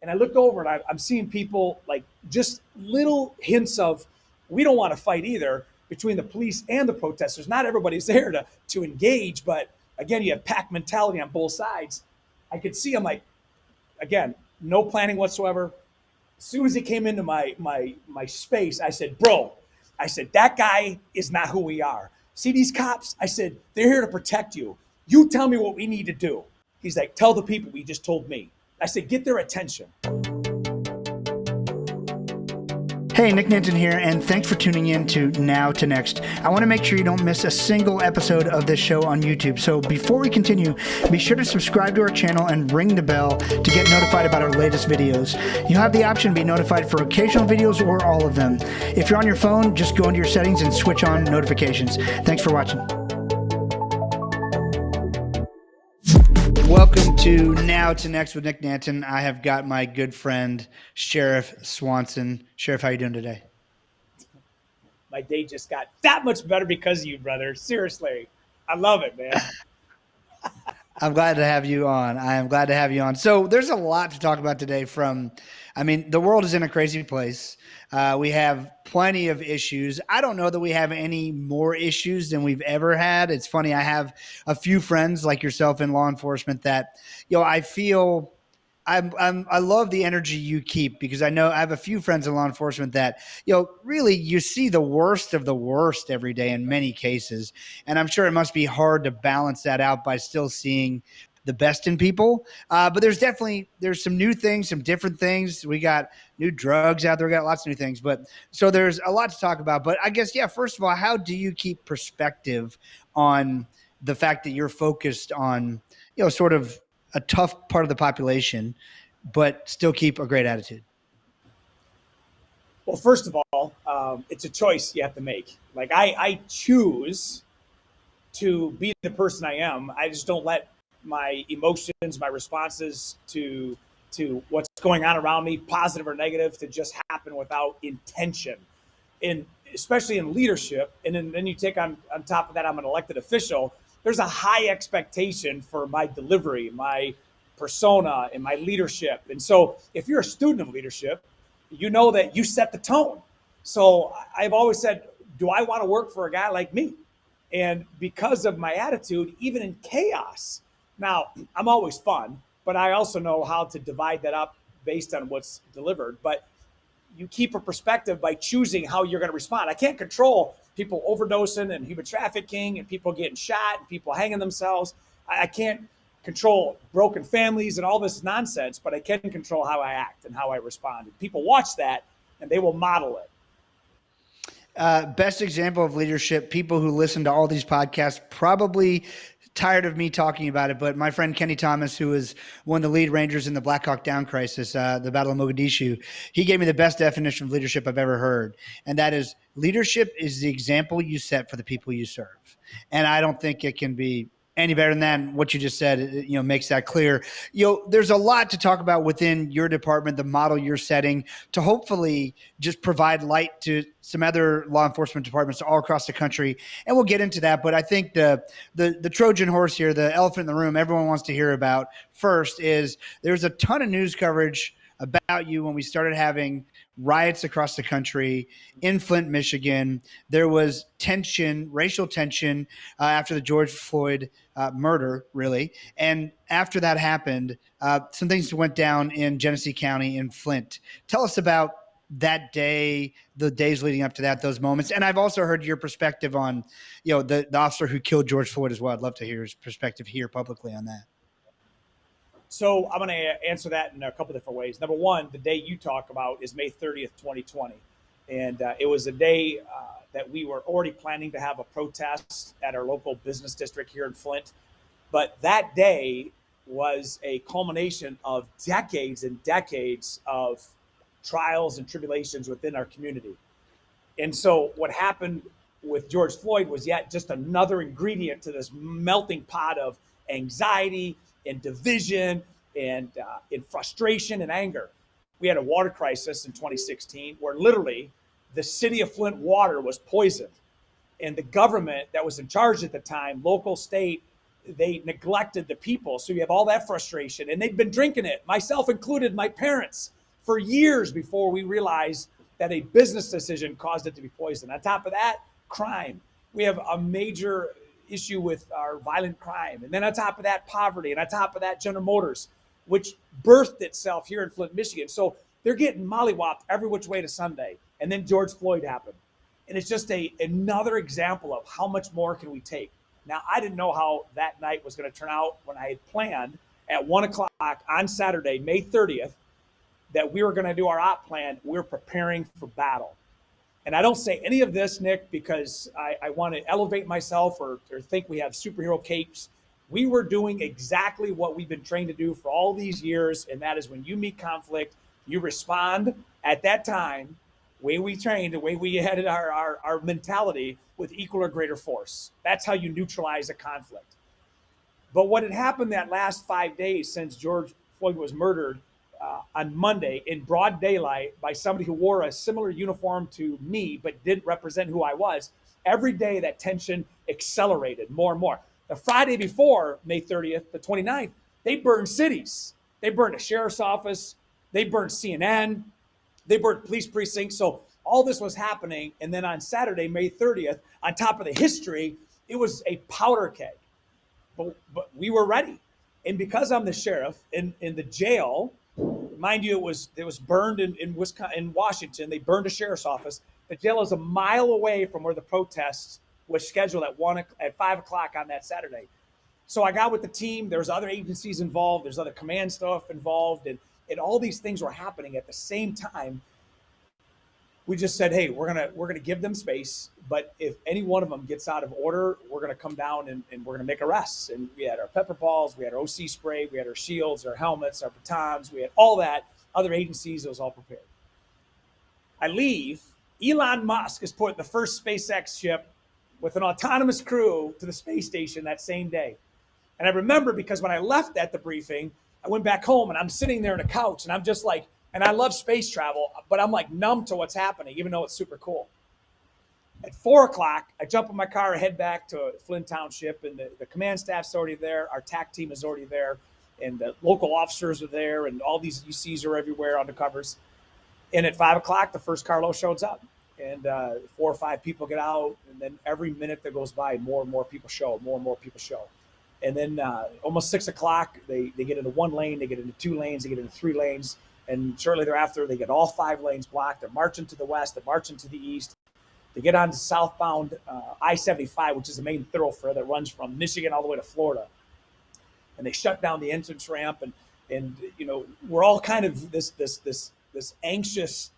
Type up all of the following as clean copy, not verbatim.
And I looked over and I'm seeing people like just little hints of, we don't want to fight either between the police and the protesters. Not everybody's there to engage, but again, you have pack mentality on both sides. I could see, I'm like, again, no planning whatsoever. As soon as he came into my space, I said, bro, I said, that guy is not who we are. See these cops? I said, they're here to protect you. You tell me what we need to do. He's like, tell the people he just told me. I said, get their attention. Hey, Nick Nanton here, and thanks for tuning in to Now to Next. I want to make sure you don't miss a single episode of this show on YouTube. So before we continue, be sure to subscribe to our channel and ring the bell to get notified about our latest videos. You have the option to be notified for occasional videos or all of them. If you're on your phone, just go into your settings and switch on notifications. Thanks for watching. Welcome to Now to Next with Nick Nanton. I have got my good friend, Sheriff Swanson. Sheriff, how you doing today? My day just got that much better because of you, brother. Seriously. I love it, man. I'm glad to have you on. I am glad to have you on. So there's a lot to talk about today the world is in a crazy place. We have plenty of issues. I don't know that we have any more issues than we've ever had. It's funny. I have a few friends like yourself in law enforcement that, I feel I love the energy you keep, because I know I have a few friends in law enforcement that, really you see the worst of the worst every day in many cases. And I'm sure it must be hard to balance that out by still seeing the best in people. But there's some new things, some different things. We got new drugs out there. We got lots of new things, so there's a lot to talk about. But I guess, first of all, how do you keep perspective on the fact that you're focused on, sort of a tough part of the population, but still keep a great attitude? Well, first of all, it's a choice you have to make. Like I choose to be the person I am. I just don't let my emotions, my responses to what's going on around me, positive or negative, to just happen without intention. And especially in leadership, and then you take on top of that, I'm an elected official. There's a high expectation for my delivery, my persona, and my leadership. And so if you're a student of leadership, you know that you set the tone. So I've always said, do I want to work for a guy like me? And because of my attitude, even in chaos, now I'm always fun, but I also know how to divide that up based on what's delivered. But you keep a perspective by choosing how you're going to respond. I can't control people overdosing and human trafficking and people getting shot and people hanging themselves. I can't control broken families and all this nonsense, but I can control how I act and how I respond. And people watch that and they will model it. Best example of leadership, people who listen to all these podcasts probably tired of me talking about it, but my friend Kenny Thomas, who is one of the lead rangers in the Black Hawk Down crisis, the Battle of Mogadishu, he gave me the best definition of leadership I've ever heard. And that is, leadership is the example you set for the people you serve. And I don't think it can be any better than that. What you just said, makes that clear. There's a lot to talk about within your department, the model you're setting to hopefully just provide light to some other law enforcement departments all across the country. And we'll get into that. But I think the Trojan horse here, the elephant in the room, everyone wants to hear about first is there's a ton of news coverage about you when we started having riots across the country in Flint, Michigan. There was tension, racial tension after the George Floyd murder, really. And after that happened, some things went down in Genesee County in Flint. Tell us about that day, the days leading up to that, those moments. And I've also heard your perspective on, the officer who killed George Floyd as well. I'd love to hear his perspective here publicly on that. So I'm going to answer that in a couple different ways. Number one, the day you talk about is May 30th, 2020. And it was a day that we were already planning to have a protest at our local business district here in Flint. But that day was a culmination of decades and decades of trials and tribulations within our community. And so what happened with George Floyd was yet just another ingredient to this melting pot of anxiety and division and in frustration and anger. We had a water crisis in 2016 where literally the city of Flint water was poisoned. And the government that was in charge at the time, local, state, they neglected the people. So you have all that frustration, and they've been drinking it, myself included, my parents, for years before we realized that a business decision caused it to be poisoned. On top of that, crime. We have a major issue with our violent crime. And then on top of that, poverty. And on top of that, General Motors, which birthed itself here in Flint, Michigan. So they're getting mollywopped every which way to Sunday. And then George Floyd happened. And it's just another example of how much more can we take. Now, I didn't know how that night was going to turn out when I had planned at 1 o'clock on Saturday, May 30th, that we were going to do our op plan. We're preparing for battle. And I don't say any of this, Nick, because I want to elevate myself or think we have superhero capes. We were doing exactly what we've been trained to do for all these years, and that is when you meet conflict, you respond at that time, way we trained, the way we had our mentality with equal or greater force. That's how you neutralize a conflict. But what had happened that last 5 days since George Floyd was murdered on Monday in broad daylight by somebody who wore a similar uniform to me but didn't represent who I was, every day that tension accelerated more and more. The Friday before May 30th, the 29th, they burned cities. They burned a sheriff's office. They burned CNN. They burned police precincts. So all this was happening. And then on Saturday, May 30th, on top of the history, it was a powder keg. But we were ready. And because I'm the sheriff in the jail, mind you, it was burned in Washington. They burned a sheriff's office. The jail is a mile away from where the protests was scheduled at 5 o'clock on that Saturday. So I got with the team. There's other agencies involved. There's other command stuff involved, and all these things were happening at the same time. We just said, hey, we're gonna give them space, but if any one of them gets out of order, we're gonna come down and we're gonna make arrests. And we had our pepper balls, we had our OC spray, we had our shields, our helmets, our batons, we had all that. Other agencies, it was all prepared. I leave. Elon Musk is putting the first SpaceX ship with an autonomous crew to the space station that same day. And I remember because when I left at the briefing, I went back home and I'm sitting there on a couch and I'm just like, and I love space travel, but I'm like numb to what's happening, even though it's super cool. At 4 o'clock, I jump in my car and head back to Flint Township, and the command staff's already there. Our TAC team is already there, and the local officers are there, and all these UCs are everywhere, undercovers. And at 5 o'clock, the first carload shows up, and 4 or 5 people get out, and then every minute that goes by, more and more people show, more and more people show. And then almost 6 o'clock, they get into 1 lane, they get into 2 lanes, they get into 3 lanes. And shortly thereafter, they get all 5 lanes blocked. They're marching to the west. They're marching to the east. They get onto southbound I-75, which is the main thoroughfare that runs from Michigan all the way to Florida. And they shut down the entrance ramp. And you know, we're all kind of this anxious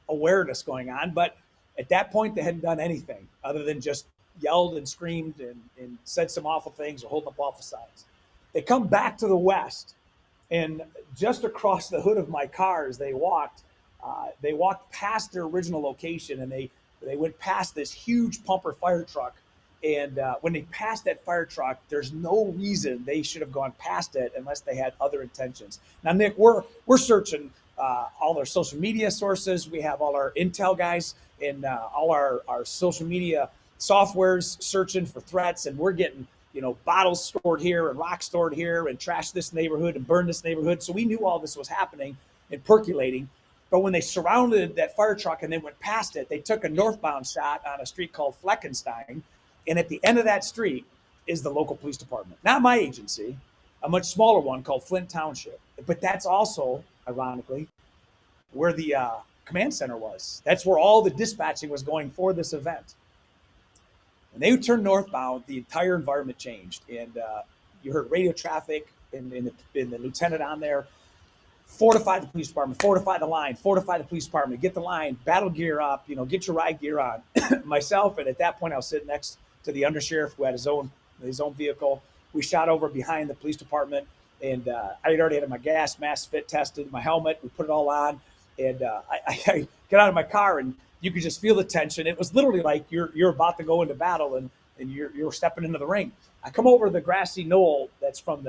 awareness going on. But at that point, they hadn't done anything other than just yelled and screamed and said some awful things or holding up awful signs. They come back to the west. And just across the hood of my car as they walked past their original location, and they went past this huge pumper fire truck. And when they passed that fire truck, there's no reason they should have gone past it unless they had other intentions. Now, Nick, we're searching all our social media sources. We have all our intel guys and all our social media softwares searching for threats, and we're getting bottles stored here and rocks stored here and trash this neighborhood and burn this neighborhood. So we knew all this was happening and percolating. But when they surrounded that fire truck and then went past it, they took a northbound shot on a street called Fleckenstein. And at the end of that street is the local police department. Not my agency, a much smaller one called Flint Township. But that's also, ironically, where the command center was. That's where all the dispatching was going for this event. When they turned northbound, the entire environment changed. And you heard radio traffic and the lieutenant on there. Fortify the police department, fortify the line, fortify the police department, get the line, battle gear up, get your riot gear on. Myself, and at that point I was sitting next to the undersheriff who had his own vehicle. We shot over behind the police department, and I had already had my gas mask fit tested, my helmet, we put it all on, and I get out of my car, and you could just feel the tension. It was literally like you're about to go into battle, and you're stepping into the ring. I come over the grassy knoll that's from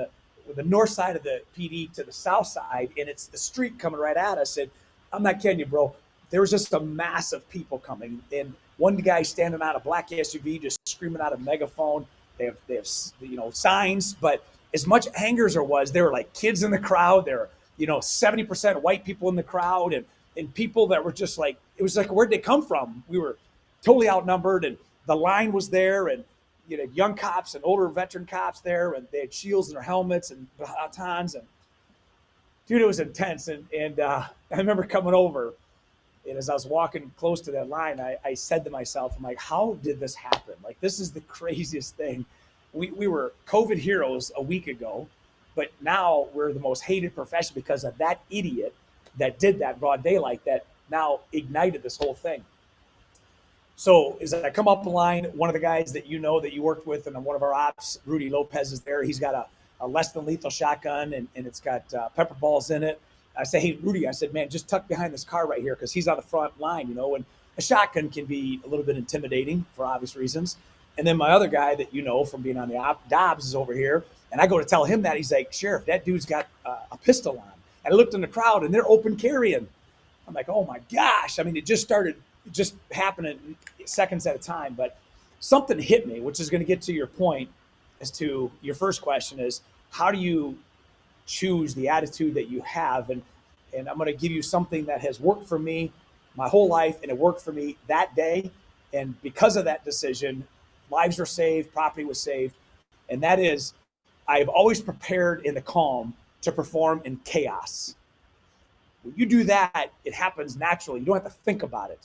the north side of the PD to the south side, and it's the street coming right at us. And I'm not kidding you, bro. There was just a mass of people coming, and one guy standing on a black SUV just screaming out a megaphone. they have signs, but as much anger as there were like kids in the crowd. There were 70% white people in the crowd, and people that were just like, it was like, where'd they come from? We were totally outnumbered, and the line was there, and young cops and older veteran cops there, and they had shields in their helmets and batons, and dude, it was intense. And I remember coming over, and as I was walking close to that line, I said to myself, I'm like, how did this happen? Like, this is the craziest thing. We were COVID heroes a week ago, but now we're the most hated profession because of that idiot that did that broad daylight that now ignited this whole thing. So as I come up the line, one of the guys that that you worked with, and one of our ops, Rudy Lopez, is there. He's got a less than lethal shotgun, and it's got pepper balls in it. I say, hey, Rudy, I said, man, just tuck behind this car right here because he's on the front line, and a shotgun can be a little bit intimidating for obvious reasons. And then my other guy that from being on the Dobbs is over here, and I go to tell him that. He's like, Sheriff, that dude's got a pistol on. And I looked in the crowd, and they're open carrying. I'm like, oh my gosh. I mean, it just happening seconds at a time. But something hit me, which is going to get to your point as to your first question is, how do you choose the attitude that you have? And I'm going to give you something that has worked for me my whole life, and it worked for me that day. And because of that decision, lives were saved, property was saved. And that is, I have always prepared in the calm to perform in chaos. When you do that, it happens naturally. You don't have to think about it.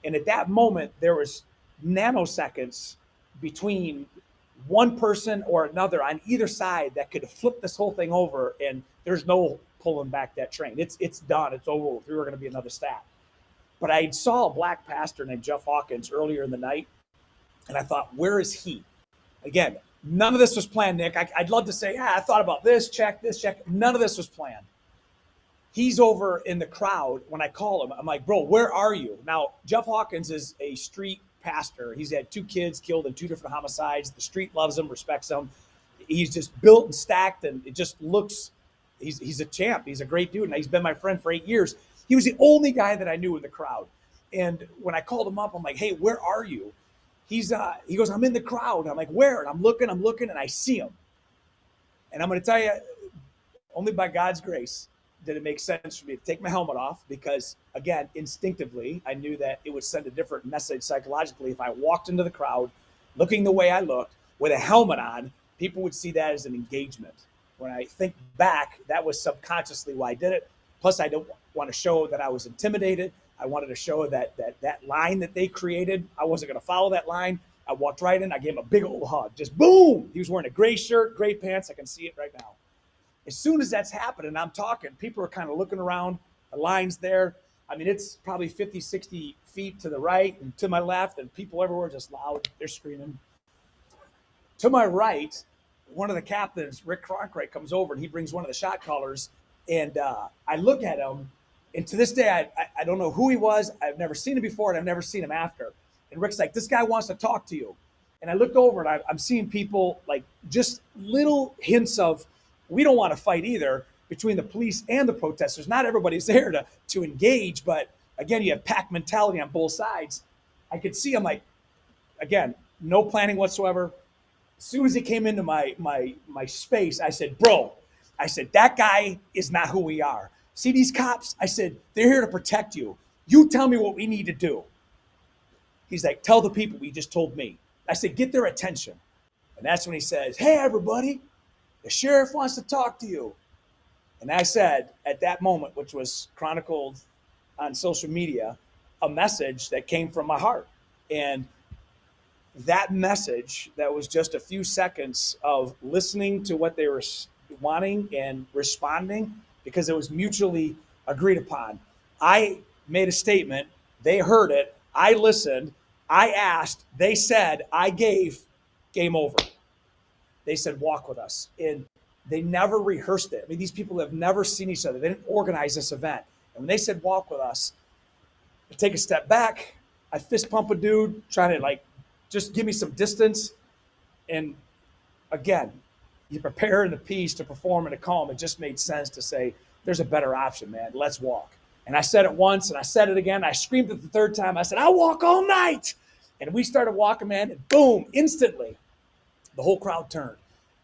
And at that moment, there was nanoseconds between one person or another on either side that could flip this whole thing over, and there's no pulling back that train. It's done. It's over. We were going to be another stat. But I saw a black pastor named Jeff Hawkins earlier in the night, and I thought, where is he? Again, none of this was planned, Nick. I'd love to say, I thought about this, check. None of this was planned. He's over in the crowd. When I call him, I'm like, bro, where are you? Now, Jeff Hawkins is a street pastor. He's had 2 kids killed in 2 different homicides. The street loves him, respects him. He's just built and stacked, and it just looks, he's a champ. He's a great dude, and he's been my friend for 8 years. He was the only guy that I knew in the crowd. And when I called him up, I'm like, hey, where are you? He goes, I'm in the crowd. And I'm like, where? And I'm looking, and I see him. And I'm going to tell you, only by God's grace did it make sense for me to take my helmet off, because, again, instinctively, I knew that it would send a different message psychologically. If I walked into the crowd looking the way I looked with a helmet on, people would see that as an engagement. When I think back, that was subconsciously why I did it. Plus, I don't want to show that I was intimidated. I wanted to show that line that they created, I wasn't going to follow that line. I walked right in. I gave him a big old hug. Just boom. He was wearing a gray shirt, gray pants. I can see it right now. As soon as that's happening, I'm talking. People are kind of looking around. The line's there. I mean, it's probably 50, 60 feet to the right and to my left, and people everywhere just loud. They're screaming. To my right, one of the captains, Rick Cronkite, comes over, and he brings one of the shot callers. And I look at him, and to this day, I don't know who he was. I've never seen him before, and I've never seen him after. And Rick's like, this guy wants to talk to you. And I looked over, and I'm seeing people, like, just little hints of, we don't want to fight either, between the police and the protesters. Not everybody's there to engage, but again, you have pack mentality on both sides. I could see him, like, again, no planning whatsoever. As soon as he came into my space, I said, bro, that guy is not who we are. See these cops? I said, they're here to protect you. You tell me what we need to do. He's like, tell the people what you just told me. I said, get their attention. And that's when he says, hey, everybody, the sheriff wants to talk to you. And I said, at that moment, which was chronicled on social media, a message that came from my heart. And that message, that was just a few seconds of listening to what they were wanting and responding, because it was mutually agreed upon. I made a statement. They heard it. I listened. I asked. They said. I gave. Game over. They said, walk with us. And they never rehearsed it. I mean, these people have never seen each other. They didn't organize this event. And when they said, walk with us, I take a step back. I fist pump a dude, trying to, like, just give me some distance. And again, you prepare in the peace to perform in a calm. It just made sense to say, there's a better option, man. Let's walk. And I said it once, and I said it again. I screamed it the third time. I said, I'll walk all night. And we started walking, man, and boom, instantly, The whole crowd turned.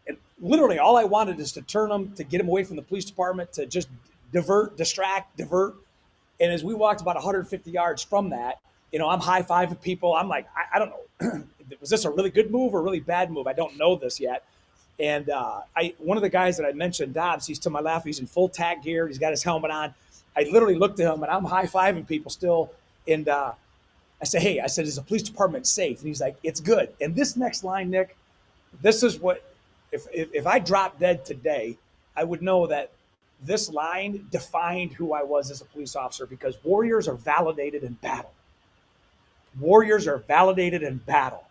And literally all I wanted is to turn them, to get them away from the police department, to just divert. And as we walked about 150 yards from that, I'm high-fiving people. I'm like, I don't know, was this a really good move or a really bad move? I don't know this yet. And one of the guys that I mentioned, Dobbs, he's to my left. He's in full tack gear. He's got his helmet on. I literally looked at him, and I'm high-fiving people still. And I said, hey, is the police department safe? And he's like, it's good. And this next line, Nick, this is what, if I dropped dead today, I would know that this line defined who I was as a police officer, because warriors are validated in battle. Warriors are validated in battle.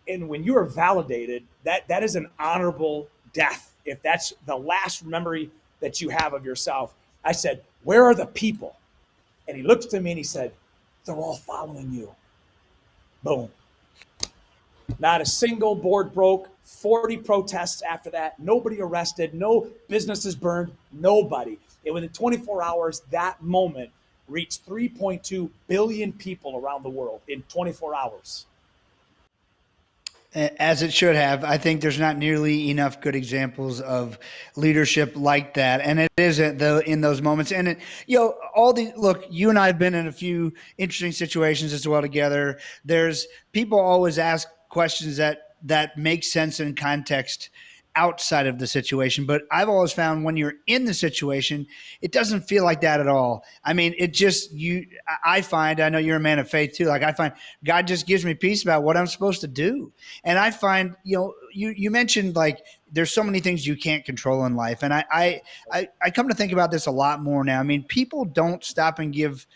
And when you are validated, that is an honorable death. If that's the last memory that you have of yourself. I said, where are the people? And he looked at me and he said, they're all following you. Boom. Not a single board broke, 40 protests after that, nobody arrested, no businesses burned, nobody. And within 24 hours, that moment reached 3.2 billion people around the world in 24 hours. As it should have. I think there's not nearly enough good examples of leadership like that, and it isn't though in those moments. And look, you and I have been in a few interesting situations as well together. There's people always ask questions that make sense in context outside of the situation, but I've always found when you're in the situation, it doesn't feel like that at all. I mean, I know you're a man of faith too. Like I find God just gives me peace about what I'm supposed to do. And I find, you mentioned like there's so many things you can't control in life. And I come to think about this a lot more now. I mean, people don't stop and give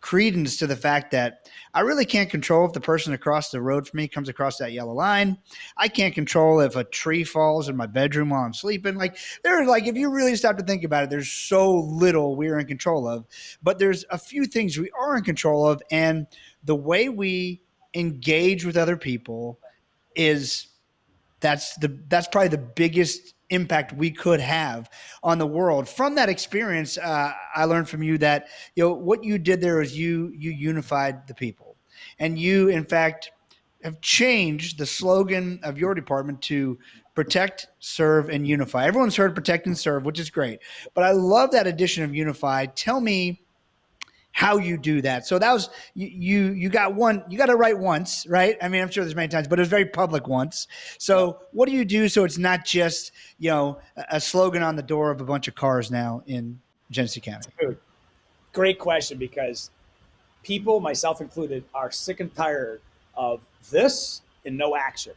credence to the fact that I really can't control if the person across the road from me comes across that yellow line. I can't control if a tree falls in my bedroom while I'm sleeping. If you really stop to think about it, there's so little we're in control of, but there's a few things we are in control of. And the way we engage with other people that's probably the biggest impact we could have on the world. From that experience, I learned from you that what you did there is you unified the people, and you in fact have changed the slogan of your department to protect, serve, and unify. Everyone's heard protect and serve, which is great, but I love that addition of unify. Tell me how you do that. So that was you got it right once, right? I mean, I'm sure there's many times, but it was very public once. So what do you do so it's not just a slogan on the door of a bunch of cars now in Genesee County? Great question, because people, myself included, are sick and tired of this and no action.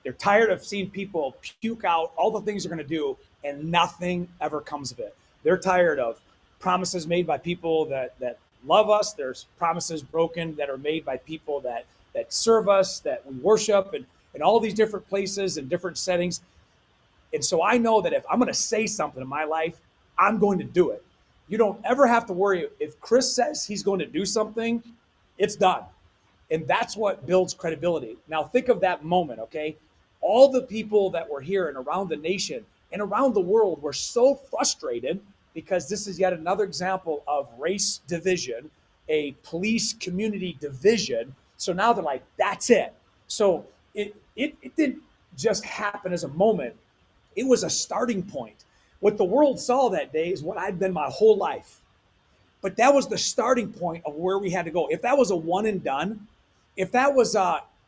They're tired of seeing people puke out all the things they're going to do and nothing ever comes of it. They're tired of promises made by people that love us. There's promises broken that are made by people that serve us, that we worship, and all these different places and different settings. And so I know that if I'm going to say something in my life, I'm going to do it. You don't ever have to worry. If Chris says he's going to do something, it's done. And that's what builds credibility. Now think of that moment, okay? All the people that were here and around the nation and around the world were so frustrated, because this is yet another example of race division, a police community division. So now they're like, that's it. So it didn't just happen as a moment. It was a starting point. What the world saw that day is what I'd been my whole life. But that was the starting point of where we had to go. If that was a one and done, if that was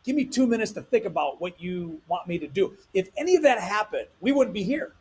give me 2 minutes to think about what you want me to do, if any of that happened, we wouldn't be here.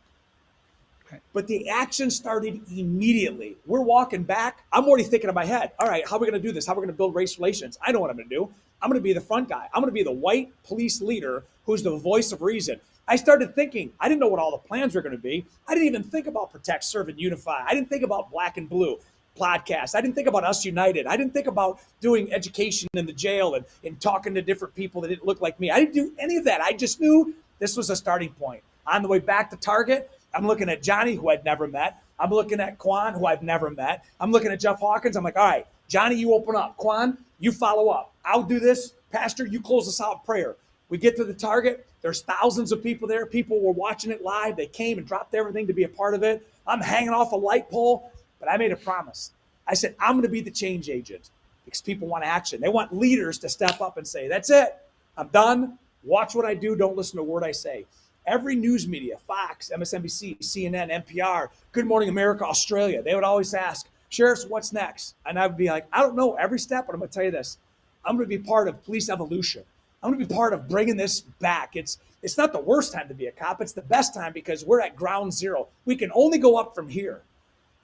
But the action started immediately. We're walking back. I'm already thinking in my head, all right, how are we going to do this? How are we going to build race relations? I know what I'm going to do. I'm going to be the front guy. I'm going to be the white police leader who's the voice of reason. I started thinking, I didn't know what all the plans were going to be. I didn't even think about protect, serve, and unify. I didn't think about black and blue podcasts. I didn't think about us united. I didn't think about doing education in the jail and talking to different people that didn't look like me. I didn't do any of that. I just knew this was a starting point. On the way back to Target, I'm looking at Johnny, who I'd never met. I'm looking at Quan, who I've never met. I'm looking at Jeff Hawkins. I'm like, all right, Johnny, you open up. Quan, you follow up. I'll do this. Pastor, you close us out in prayer. We get to the Target. There's thousands of people there. People were watching it live. They came and dropped everything to be a part of it. I'm hanging off a light pole, but I made a promise. I said, I'm going to be the change agent, because people want action. They want leaders to step up and say, that's it. I'm done. Watch what I do. Don't listen to a word I say. Every news media, Fox, MSNBC, CNN, NPR, Good Morning America, Australia, they would always ask, Sheriffs, what's next? And I would be like, I don't know every step, but I'm going to tell you this. I'm going to be part of police evolution. I'm going to be part of bringing this back. It's not the worst time to be a cop. It's the best time because we're at ground zero. We can only go up from here.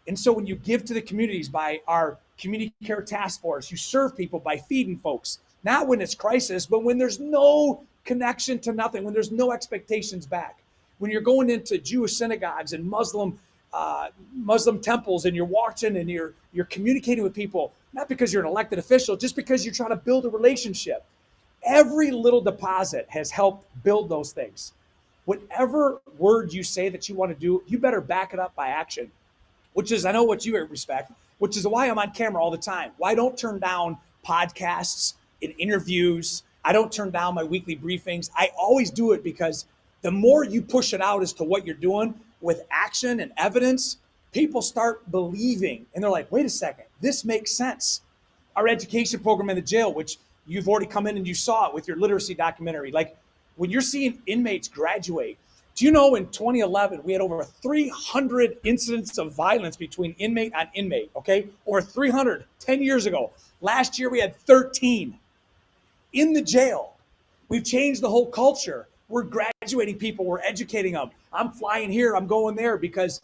And so when you give to the communities by our community care task force, you serve people by feeding folks, not when it's crisis, but when there's no connection to nothing, when there's no expectations back. When you're going into Jewish synagogues and Muslim temples and you're watching and you're communicating with people, not because you're an elected official, just because you're trying to build a relationship. Every little deposit has helped build those things. Whatever word you say that you want to do, you better back it up by action, which is, I know what you respect, which is why I'm on camera all the time. Why I don't turn down podcasts and interviews. I don't turn down my weekly briefings. I always do it because the more you push it out as to what you're doing with action and evidence, people start believing and they're like, wait a second, this makes sense. Our education program in the jail, which you've already come in and you saw it with your literacy documentary. Like when you're seeing inmates graduate, do you know in 2011, we had over 300 incidents of violence between inmate on inmate, okay? Over 300, 10 years ago. Last year, we had 13 in the jail. We've changed the whole culture. We're graduating people. We're educating them. I'm flying here. I'm going there because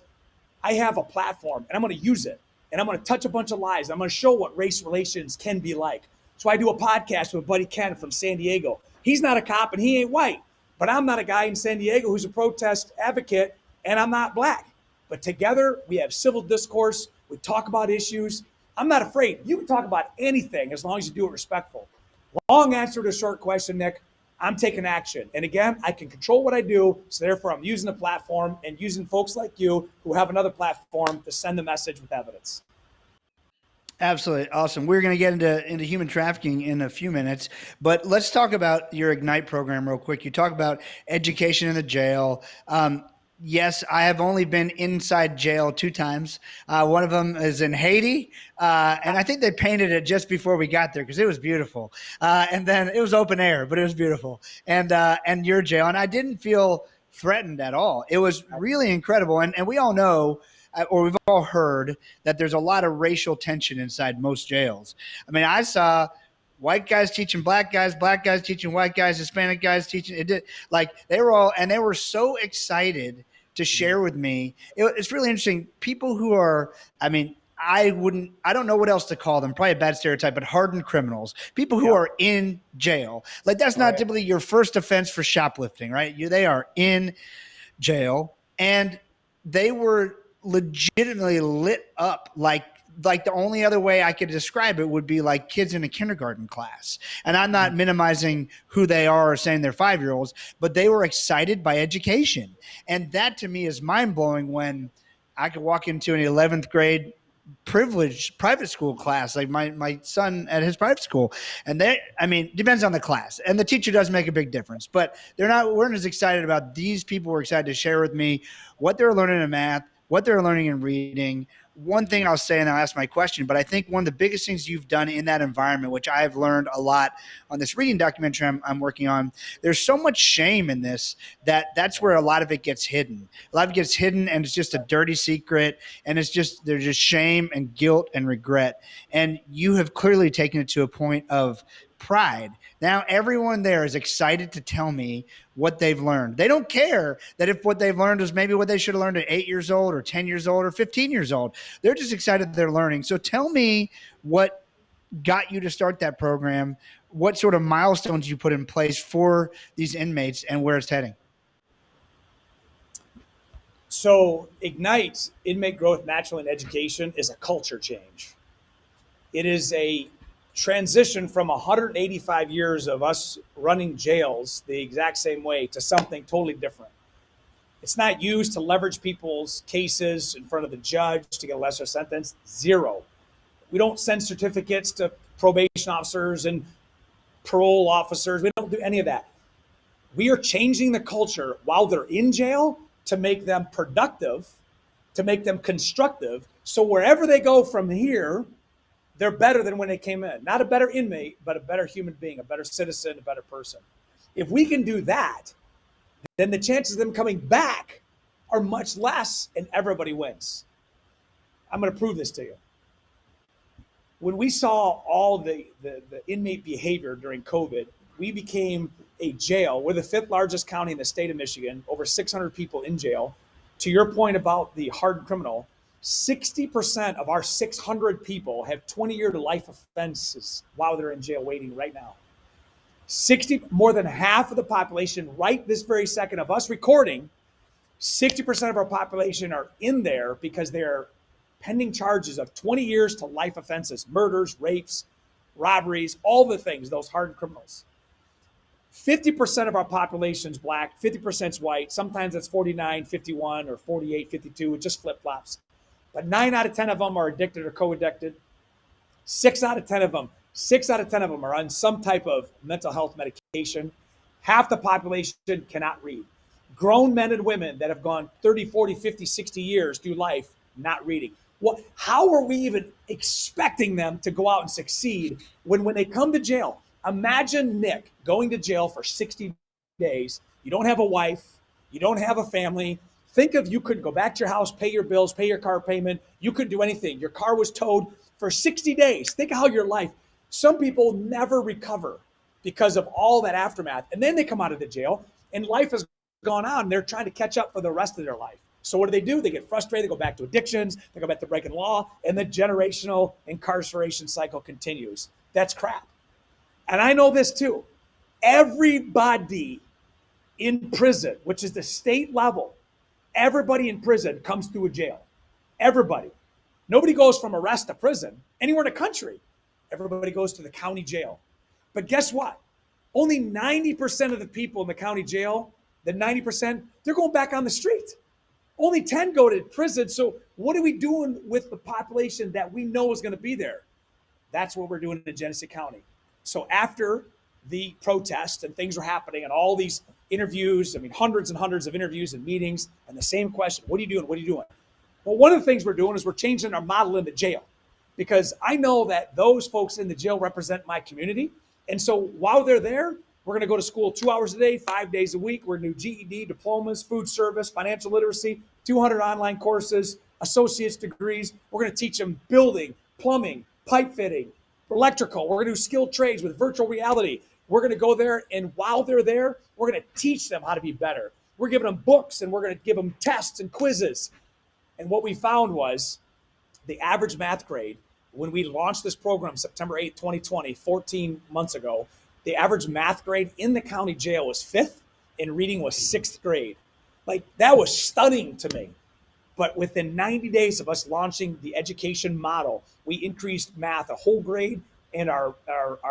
I have a platform and I'm going to use it. And I'm going to touch a bunch of lives. I'm going to show what race relations can be like. So I do a podcast with Buddy Ken from San Diego. He's not a cop and he ain't white. But I'm not a guy in San Diego who's a protest advocate, and I'm not black. But together, we have civil discourse. We talk about issues. I'm not afraid. You can talk about anything as long as you do it respectful. Long answer to a short question, Nick. I'm taking action. And again, I can control what I do. So therefore, I'm using the platform and using folks like you who have another platform to send the message with evidence. Absolutely. Awesome. We're going to get into human trafficking in a few minutes, but let's talk about your Ignite program real quick. You talk about education in the jail. Yes, I have only been inside jail 2 times. One of them is in Haiti, and I think they painted it just before we got there because it was beautiful. And then it was open air, but it was beautiful. And your jail, and I didn't feel threatened at all. It was really incredible. And we all know, or we've all heard, that there's a lot of racial tension inside most jails. I mean, I saw white guys teaching black guys teaching white guys, Hispanic guys teaching. It did, like they were all, and they were so excited to share with me. It's really interesting. People who are, I mean, I don't know what else to call them. Probably a bad stereotype, but hardened criminals, people who are in jail. Like that's not typically your first offense for shoplifting, right? They are in jail, and they were legitimately lit up like the only other way I could describe it would be like kids in a kindergarten class. And I'm not minimizing who they are or saying they're 5-year-olds, but they were excited by education. And that to me is mind blowing when I could walk into an 11th grade privileged private school class, like my son at his private school. And depends on the class, and the teacher does make a big difference, but weren't as excited about these people. Were excited to share with me what they're learning in math, what they're learning in reading. One thing I'll say, and I'll ask my question, but I think one of the biggest things you've done in that environment, which I've learned a lot on this reading documentary I'm working on, there's so much shame in this that's where a lot of it gets hidden. A lot of it gets hidden, and it's just a dirty secret, and there's just shame and guilt and regret. And you have clearly taken it to a point of pride. Now everyone there is excited to tell me what they've learned. They don't care that if what they've learned is maybe what they should have learned at 8 years old or 10 years old or 15 years old. They're just excited they're learning. So tell me what got you to start that program, what sort of milestones you put in place for these inmates, and where it's heading. So Ignite, Inmate Growth, Natural, and Education is a culture change. It is a transition from 185 years of us running jails the exact same way to something totally different. It's not used to leverage people's cases in front of the judge to get a lesser sentence. Zero. We don't send certificates to probation officers and parole officers. We don't do any of that. We are changing the culture while they're in jail to make them productive, to make them constructive. So wherever they go from here, they're better than when they came in. Not a better inmate, but a better human being, a better citizen, a better person. If we can do that, then the chances of them coming back are much less and everybody wins. I'm going to prove this to you. When we saw all the inmate behavior during COVID, we became a jail. We're the 5th largest county in the state of Michigan, over 600 people in jail. To your point about the hardened criminal, 60% of our 600 people have 20-year to life offenses while they're in jail waiting right now. More than half of the population right this very second of us recording, 60% of our population are in there because they're pending charges of 20 years to life offenses, murders, rapes, robberies, all the things, those hardened criminals. 50% of our population is black, 50% is white. Sometimes it's 49, 51, or 48, 52. It just flip-flops. But 9 out of 10 of them are addicted or co-addicted. 6 out of 10 of them are on some type of mental health medication. Half the population cannot read. Grown men and women that have gone 30, 40, 50, 60 years through life not reading. How are we even expecting them to go out and succeed when they come to jail? Imagine Nick going to jail for 60 days. You don't have a wife. You don't have a family. Think of you couldn't go back to your house, pay your bills, pay your car payment. You couldn't do anything. Your car was towed for 60 days. Think of how your life. Some people never recover because of all that aftermath. And then they come out of the jail and life has gone on. They're trying to catch up for the rest of their life. So what do? They get frustrated. They go back to addictions. They go back to breaking law. And the generational incarceration cycle continues. That's crap. And I know this too. Everybody in prison, which is the state level, everybody in prison comes through a jail. Everybody. Nobody goes from arrest to prison anywhere in the country. Everybody goes to the county jail. But guess what? Only 90% of the people in the county jail, the 90%, they're going back on the street. Only 10 go to prison. So what are we doing with the population that we know is going to be there? That's what we're doing in Genesee County. So after the protest and things were happening and all these interviews, hundreds and hundreds of interviews and meetings, and the same question, what are you doing? What are you doing? Well, one of the things we're doing is we're changing our model in the jail, because I know that those folks in the jail represent my community. And so while they're there, we're going to go to school 2 hours a day, 5 days a week. We're going to do GED, diplomas, food service, financial literacy, 200 online courses, associate's degrees. We're going to teach them building, plumbing, pipe fitting, electrical. We're going to do skilled trades with virtual reality. We're going to go there, and while they're there, we're going to teach them how to be better. We're giving them books, and we're going to give them tests and quizzes. And what we found was the average math grade, when we launched this program September 8, 2020, 14 months ago, the average math grade in the county jail was 5th, and reading was 6th grade. Like, that was stunning to me. But within 90 days of us launching the education model, we increased math a whole grade and our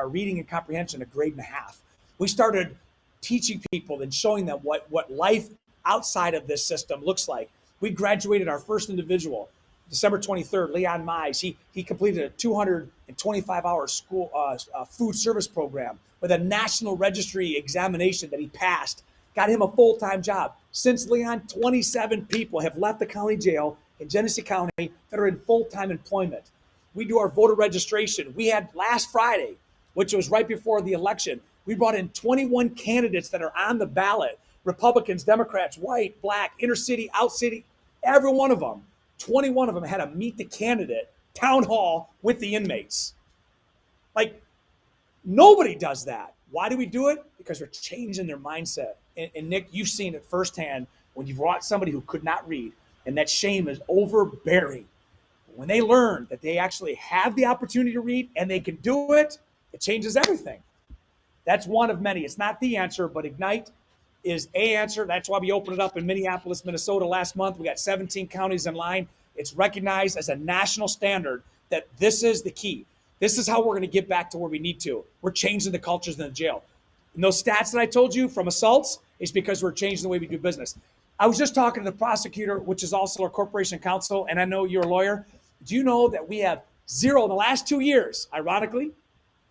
reading and comprehension a grade and a half. We started teaching people and showing them what life outside of this system looks like. We graduated our first individual, December 23rd, Leon Mize. He completed a 225-hour school food service program with a national registry examination that he passed, got him a full-time job. Since Leon, 27 people have left the county jail in Genesee County that are in full-time employment. We do our voter registration. We had last Friday, which was right before the election, we brought in 21 candidates that are on the ballot, Republicans, Democrats, white, black, inner city, out city, every one of them. 21 of them had to meet the candidate, town hall, with the inmates. Like, nobody does that. Why do we do it? Because we're changing their mindset. And Nick, you've seen it firsthand when you brought somebody who could not read, and that shame is overbearing. When they learn that they actually have the opportunity to read and they can do it, it changes everything. That's one of many. It's not the answer, but Ignite is a answer. That's why we opened it up in Minneapolis, Minnesota last month. We got 17 counties in line. It's recognized as a national standard that this is the key. This is how we're going to get back to where we need to. We're changing the cultures in the jail. And those stats that I told you from assaults is because we're changing the way we do business. I was just talking to the prosecutor, which is also our corporation counsel, and I know you're a lawyer. Do you know that we have zero in the last 2 years? Ironically,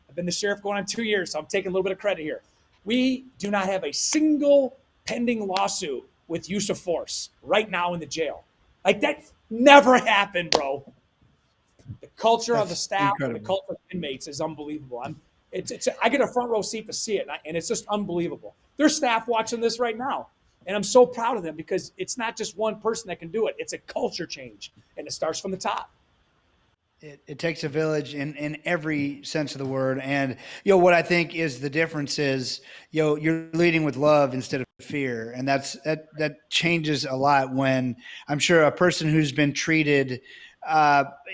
I've been the sheriff going on 2 years, so I'm taking a little bit of credit here. We do not have a single pending lawsuit with use of force right now in the jail. Like, that never happened, bro. The culture of the staff, and the culture of inmates is unbelievable. I get a front row seat to see it, and it's just unbelievable. There's staff watching this right now. And I'm so proud of them because it's not just one person that can do it. It's a culture change, and it starts from the top. It takes a village in every sense of the word. And, what I think is the difference is, you're leading with love instead of fear. And that changes a lot when I'm sure a person who's been treated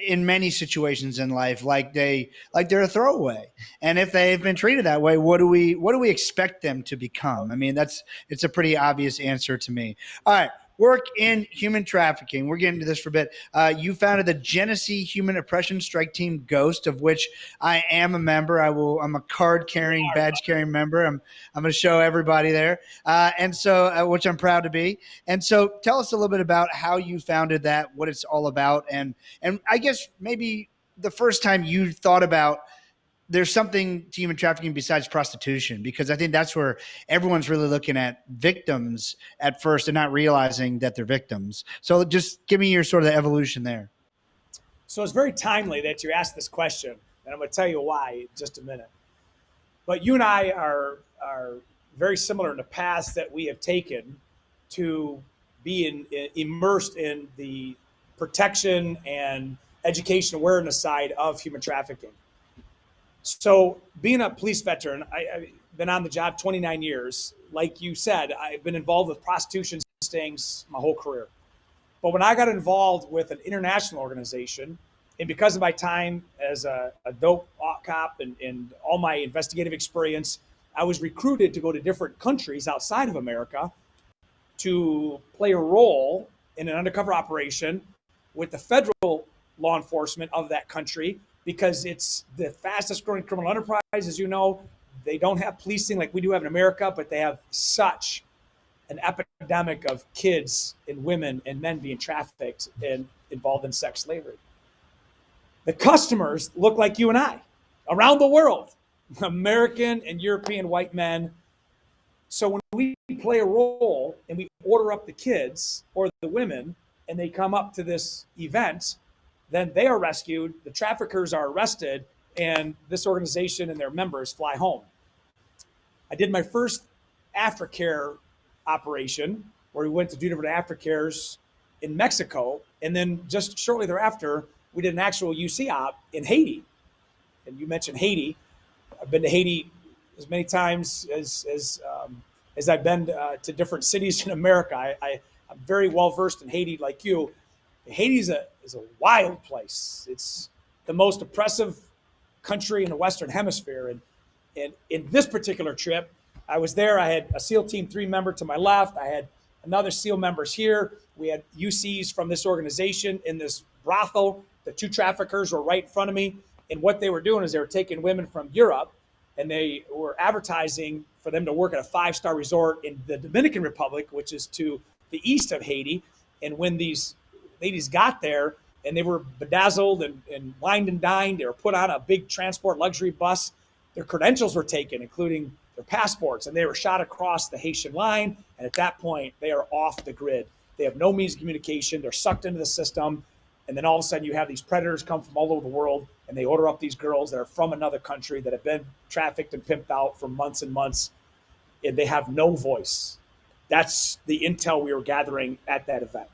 in many situations in life like they're a throwaway. And if they've been treated that way, what do we expect them to become? I mean, it's a pretty obvious answer to me. All right. Work in human trafficking. We're getting to this for a bit. You founded the Genesee Human Oppression Strike Team Ghost, of which I am a member. I'm a card-carrying, badge-carrying member. I'm going to show everybody there, and so which I'm proud to be. And so, tell us a little bit about how you founded that, what it's all about, and I guess maybe the first time you thought about there's something to human trafficking besides prostitution, because I think that's where everyone's really looking at victims at first and not realizing that they're victims. So just give me your sort of evolution there. So it's very timely that you asked this question, and I'm going to tell you why in just a minute. But you and I are very similar in the paths that we have taken to be immersed in the protection and education awareness side of human trafficking. So being a police veteran, I've been on the job 29 years. Like you said, I've been involved with prostitution stings my whole career. But when I got involved with an international organization, and because of my time as a dope cop and all my investigative experience, I was recruited to go to different countries outside of America to play a role in an undercover operation with the federal law enforcement of that country, because it's the fastest growing criminal enterprise. As you know, they don't have policing like we do have in America, but they have such an epidemic of kids and women and men being trafficked and involved in sex slavery. The customers look like you and I around the world, American and European white men. So when we play a role and we order up the kids or the women and they come up to this event, then they are rescued, the traffickers are arrested, and this organization and their members fly home. I did my first aftercare operation where we went to do different aftercares in Mexico, and then just shortly thereafter, we did an actual UC op in Haiti. And you mentioned Haiti. I've been to Haiti as many times as I've been to different cities in America. I'm very well versed in Haiti, like you. Haiti is a wild place. It's the most oppressive country in the Western Hemisphere. And in this particular trip, I was there. I had a SEAL Team 3 member to my left. I had another SEAL members here. We had UCs from this organization in this brothel. The two traffickers were right in front of me. And what they were doing is they were taking women from Europe, and they were advertising for them to work at a 5-star resort in the Dominican Republic, which is to the east of Haiti. And when these ladies got there and they were bedazzled and wined and dined, they were put on a big transport luxury bus. Their credentials were taken, including their passports, and they were shot across the Haitian line. And at that point, they are off the grid. They have no means of communication. They're sucked into the system. And then all of a sudden you have these predators come from all over the world, and they order up these girls that are from another country that have been trafficked and pimped out for months and months, and they have no voice. That's the intel we were gathering at that event.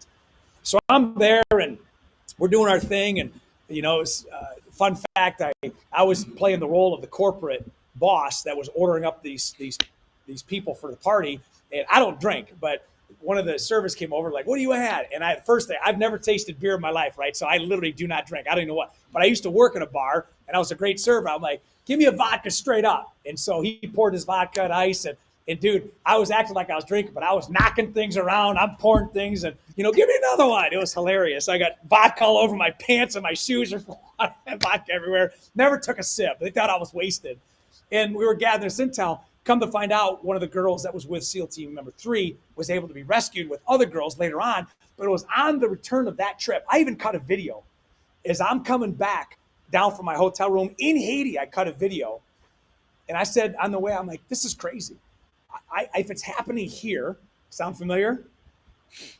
So I'm there, and we're doing our thing. And, it's, fun fact, I was playing the role of the corporate boss that was ordering up these people for the party. And I don't drink, but one of the servers came over like, "What do you had?" And I've never tasted beer in my life, right? So I literally do not drink. I don't even know what. But I used to work in a bar, and I was a great server. I'm like, "Give me a vodka straight up." And so he poured his vodka and ice, and dude, I was acting like I was drinking, but I was knocking things around. I'm pouring things, and give me another one. It was hilarious. I got vodka all over my pants, and my shoes are vodka everywhere. Never took a sip. They thought I was wasted. And we were gathering this intel. Come to find out, one of the girls that was with SEAL Team Member 3 was able to be rescued with other girls later on. But it was on the return of that trip. I even cut a video. As I'm coming back down from my hotel room in Haiti, I cut a video. And I said on the way, I'm like, this is crazy. If it's happening here, sound familiar?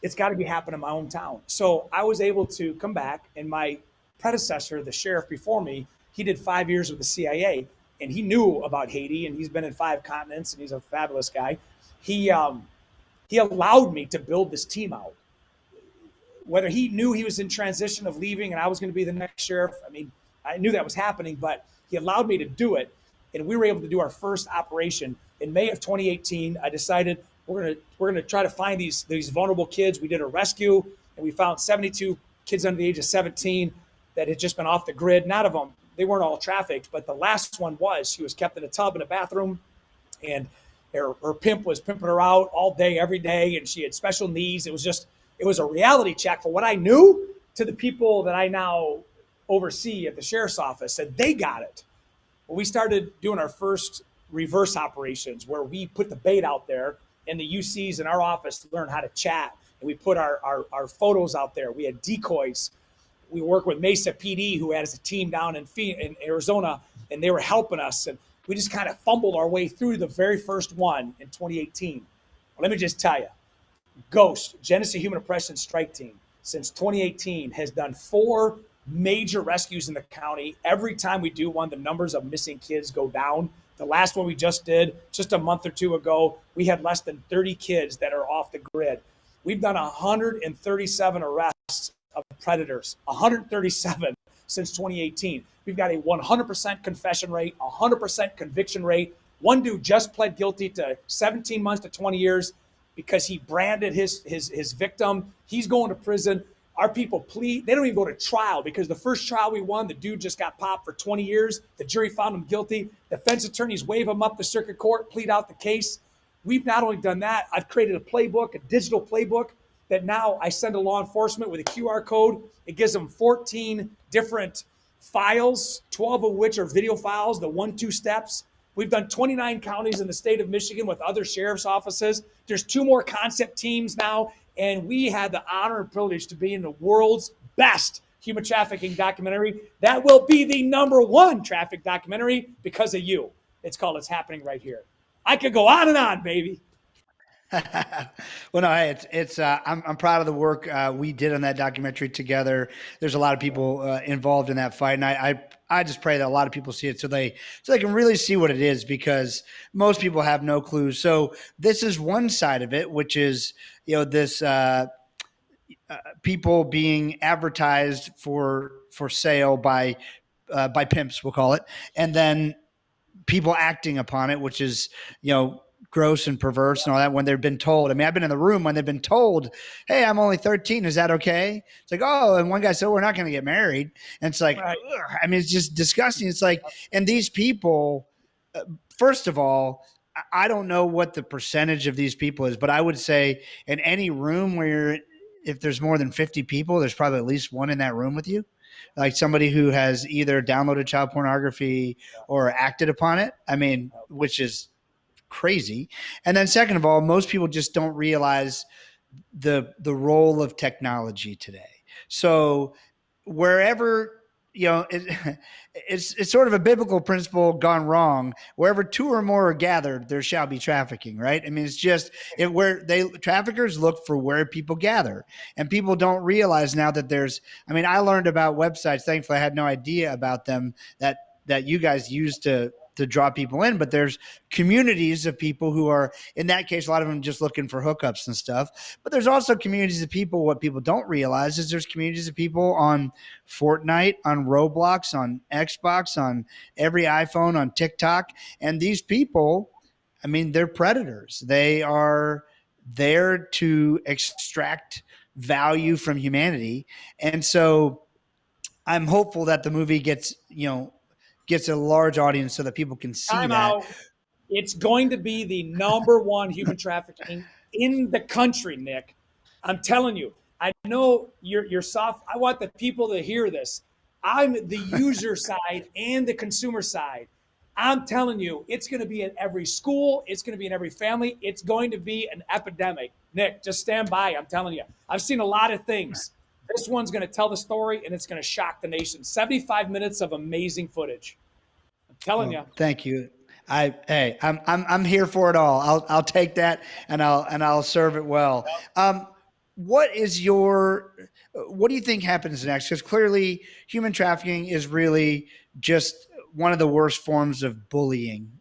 It's got to be happening in my hometown. So I was able to come back, and my predecessor, the sheriff before me, he did 5 years with the CIA, and he knew about Haiti, and he's been in 5 continents, and he's a fabulous guy. he allowed me to build this team out. Whether he knew he was in transition of leaving and I was going to be the next sheriff, I mean, I knew that was happening, but he allowed me to do it. And we were able to do our first operation in May of 2018. I decided we're gonna try to find these vulnerable kids. We did a rescue and we found 72 kids under the age of 17 that had just been off the grid. None of them, they weren't all trafficked, but the last one was. She was kept in a tub in a bathroom, and her pimp was pimping her out all day, every day, and she had special needs. It was a reality check for what I knew to the people that I now oversee at the sheriff's office, and they got it. Well, we started doing our first reverse operations where we put the bait out there, and the UCs in our office learned how to chat, and we put our photos out there. We had decoys. We worked with Mesa PD, who has a team down in Arizona, and they were helping us. And we just kind of fumbled our way through the very first one in 2018. Well, let me just tell you, G.H.O.S.T, Genesee Human Oppression Strike Team, since 2018 has done 4 major rescues in the county. Every time we do one, the numbers of missing kids go down. The last one we just did, just a month or two ago, we had less than 30 kids that are off the grid. We've done 137 arrests of predators, 137 since 2018. We've got a 100% confession rate, 100% conviction rate. One dude just pled guilty to 17 months to 20 years because he branded his victim. He's going to prison. Our people plead. They don't even go to trial because the first trial we won, the dude just got popped for 20 years. The jury found him guilty. Defense attorneys wave him up to circuit court, plead out the case. We've not only done that, I've created a playbook, a digital playbook that now I send to law enforcement with a QR code. It gives them 14 different files, 12 of which are video files, the 1-2 steps. We've done 29 counties in the state of Michigan with other sheriff's offices. There's 2 more concept teams now, and we had the honor and privilege to be in the world's best human trafficking documentary. That will be the #1 traffic documentary because of you. It's called It's Happening Right Here. I could go on and on, baby. Well, no, it's I'm proud of the work we did on that documentary together. There's a lot of people involved in that fight, and I just pray that a lot of people see it so they can really see what it is, because most people have no clue. So this is one side of it, which is, this people being advertised for sale by pimps, we'll call it, and then people acting upon it, which is, gross and perverse and all that when they've been told. I mean, I've been in the room when they've been told, hey, I'm only 13. Is that okay? It's like, oh, and one guy said, we're not going to get married. And it's like, right. I mean, it's just disgusting. It's like, and these people, first of all, I don't know what the percentage of these people is, but I would say in any room where if there's more than 50 people, there's probably at least one in that room with you. Like somebody who has either downloaded child pornography or acted upon it. I mean, which is crazy. And then second of all, most people just don't realize the role of technology today. So wherever, it's sort of a biblical principle gone wrong. Wherever 2 or more are gathered, there shall be trafficking, right? I mean, it's just traffickers look for where people gather, and people don't realize now that I learned about websites. Thankfully, I had no idea about them that you guys use to draw people in, but there's communities of people who are, in that case, a lot of them just looking for hookups and stuff. But there's also communities of people. What people don't realize is there's communities of people on Fortnite, on Roblox, on Xbox, on every iPhone, on TikTok. And these people, I mean, they're predators. They are there to extract value from humanity. And so I'm hopeful that the movie gets a large audience so that people can see Time that. out. It's going to be the #1 human trafficking in the country, Nick. I'm telling you. I know you're soft. I want the people to hear this. I'm the user side and the consumer side. I'm telling you, it's going to be in every school. It's going to be in every family. It's going to be an epidemic. Nick, just stand by. I'm telling you. I've seen a lot of things. This one's going to tell the story, and it's going to shock the nation. 75 minutes of amazing footage. I'm telling you. Thank you. I'm here for it all. I'll take that and I'll serve it well. What do you think happens next? Because clearly human trafficking is really just one of the worst forms of bullying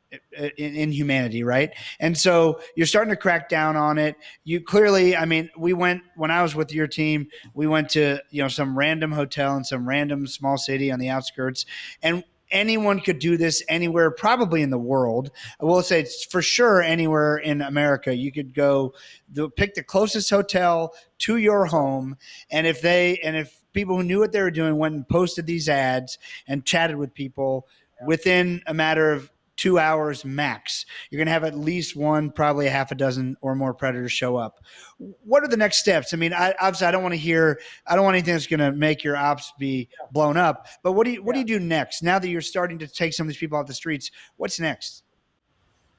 in humanity, right? And so you're starting to crack down on it. You clearly, I mean, when I was with your team, we went to, some random hotel in some random small city on the outskirts, and anyone could do this anywhere, probably in the world. I will say it's for sure anywhere in America. You could go pick the closest hotel to your home, and if people who knew what they were doing went and posted these ads and chatted with people, within a matter of 2 hours max, you're going to have at least one, probably a half a dozen or more predators show up. What are the next steps? I mean, obviously I don't want anything that's going to make your ops be blown up, but what do you do next? Now that you're starting to take some of these people off the streets, what's next?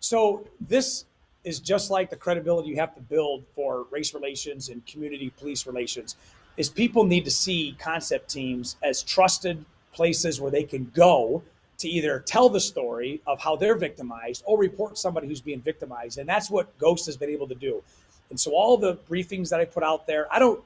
So this is just like the credibility you have to build for race relations and community police relations, is people need to see concept teams as trusted places where they can go to either tell the story of how they're victimized or report somebody who's being victimized. And that's what G.H.O.S.T has been able to do. And so all the briefings that I put out there, I don't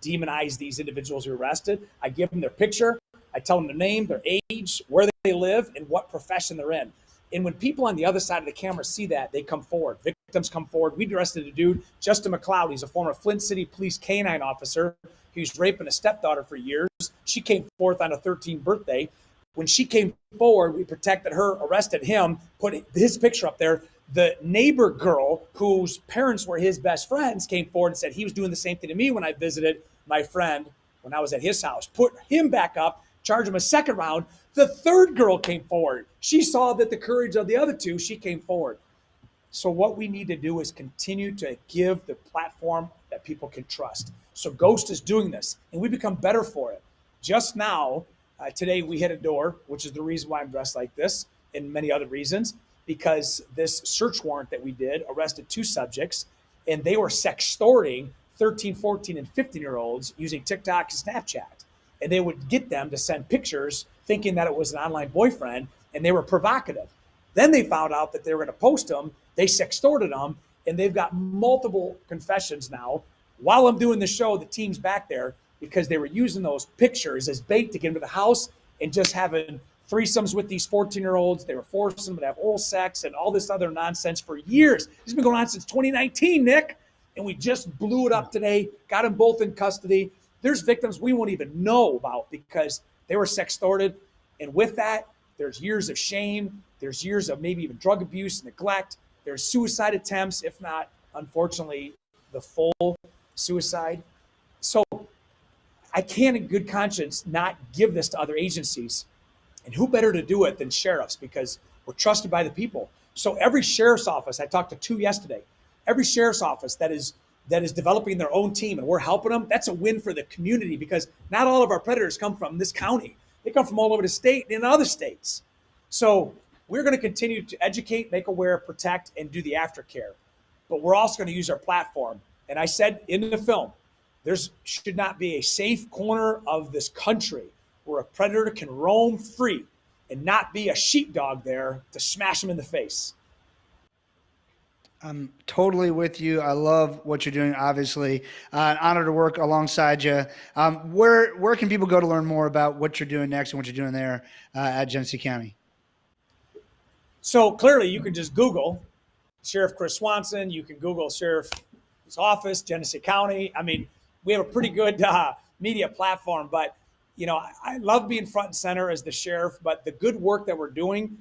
demonize these individuals who are arrested. I give them their picture. I tell them their name, their age, where they live, and what profession they're in. And when people on the other side of the camera see that, they come forward. Victims come forward. We arrested a dude, Justin McLeod. He's a former Flint City Police canine officer. He was raping a stepdaughter for years. She came forth on her 13th birthday. When she came forward, we protected her, arrested him, put his picture up there. The neighbor girl, whose parents were his best friends, came forward and said he was doing the same thing to me when I visited my friend when I was at his house. Put him back up, charged him a second round. The third girl came forward. She saw that the courage of the other two, she came forward. So what we need to do is continue to give the platform that people can trust. So G.H.O.S.T is doing this, and we become better for it. Just now, today we hit a door, which is the reason why I'm dressed like this, and many other reasons, because this search warrant that we did arrested 2 subjects, and they were sextorting 13, 14, and 15-year-olds using TikTok and Snapchat. And they would get them to send pictures thinking that it was an online boyfriend, and they were provocative. Then they found out that they were going to post them. They sextorted them, and they've got multiple confessions now. While I'm doing the show, the team's back there because they were using those pictures as bait to get into the house and just having threesomes with these 14-year-olds. They were forcing them to have oral sex and all this other nonsense for years. This has been going on since 2019, Nick. And we just blew it up today, got them both in custody. There's victims we won't even know about because they were sextorted. And with that, there's years of shame. There's years of maybe even drug abuse, neglect. There's suicide attempts, if not, unfortunately, the full suicide. So I can't in good conscience not give this to other agencies. And who better to do it than sheriffs, because we're trusted by the people. So every sheriff's office, I talked to 2 yesterday, every sheriff's office that is developing their own team and we're helping them, that's a win for the community, because not all of our predators come from this county. They come from all over the state and in other states. So we're going to continue to educate, make aware, protect, and do the aftercare. But we're also going to use our platform. And I said in the film, there should not be a safe corner of this country where a predator can roam free and not be a sheepdog there to smash them in the face. I'm totally with you. I love what you're doing, obviously. An honor to work alongside you. Where can people go to learn more about what you're doing next and what you're doing there at Genesee County? So clearly you can just Google Sheriff Chris Swanson. You can Google Sheriff's office, Genesee County. I mean, we have a pretty good media platform, but I love being front and center as the sheriff, but the good work that we're doing,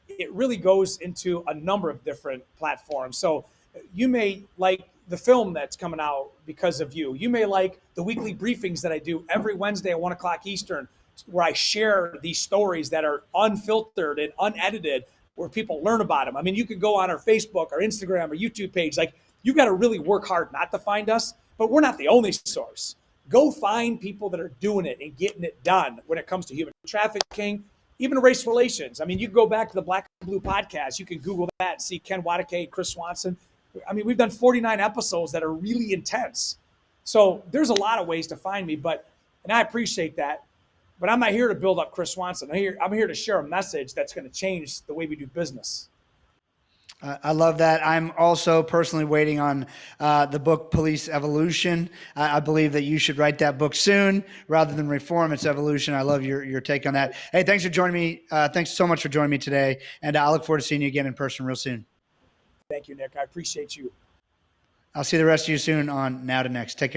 it really goes into a number of different platforms. So you may like the film that's coming out because of you. You may like the weekly briefings that I do every Wednesday at 1 o'clock Eastern, where I share these stories that are unfiltered and unedited, where people learn about them. I mean, you could go on our Facebook or Instagram or YouTube page. Like, you got to really work hard not to find us, but we're not the only source. Go find people that are doing it and getting it done when it comes to human trafficking, even race relations. I mean, you can go back to the Black and Blue podcast. You can Google that and see Ken Wadake, Chris Swanson. I mean, we've done 49 episodes that are really intense. So there's a lot of ways to find me, and I appreciate that. But I'm not here to build up Chris Swanson. I'm here to share a message that's going to change the way we do business. I love that. I'm also personally waiting on the book Police Evolution. I believe that you should write that book soon rather than reform. It's evolution. I love your take on that. Hey, thanks for joining me. Thanks so much for joining me today. And I look forward to seeing you again in person real soon. Thank you, Nick. I appreciate you. I'll see the rest of you soon on Now to Next. Take care.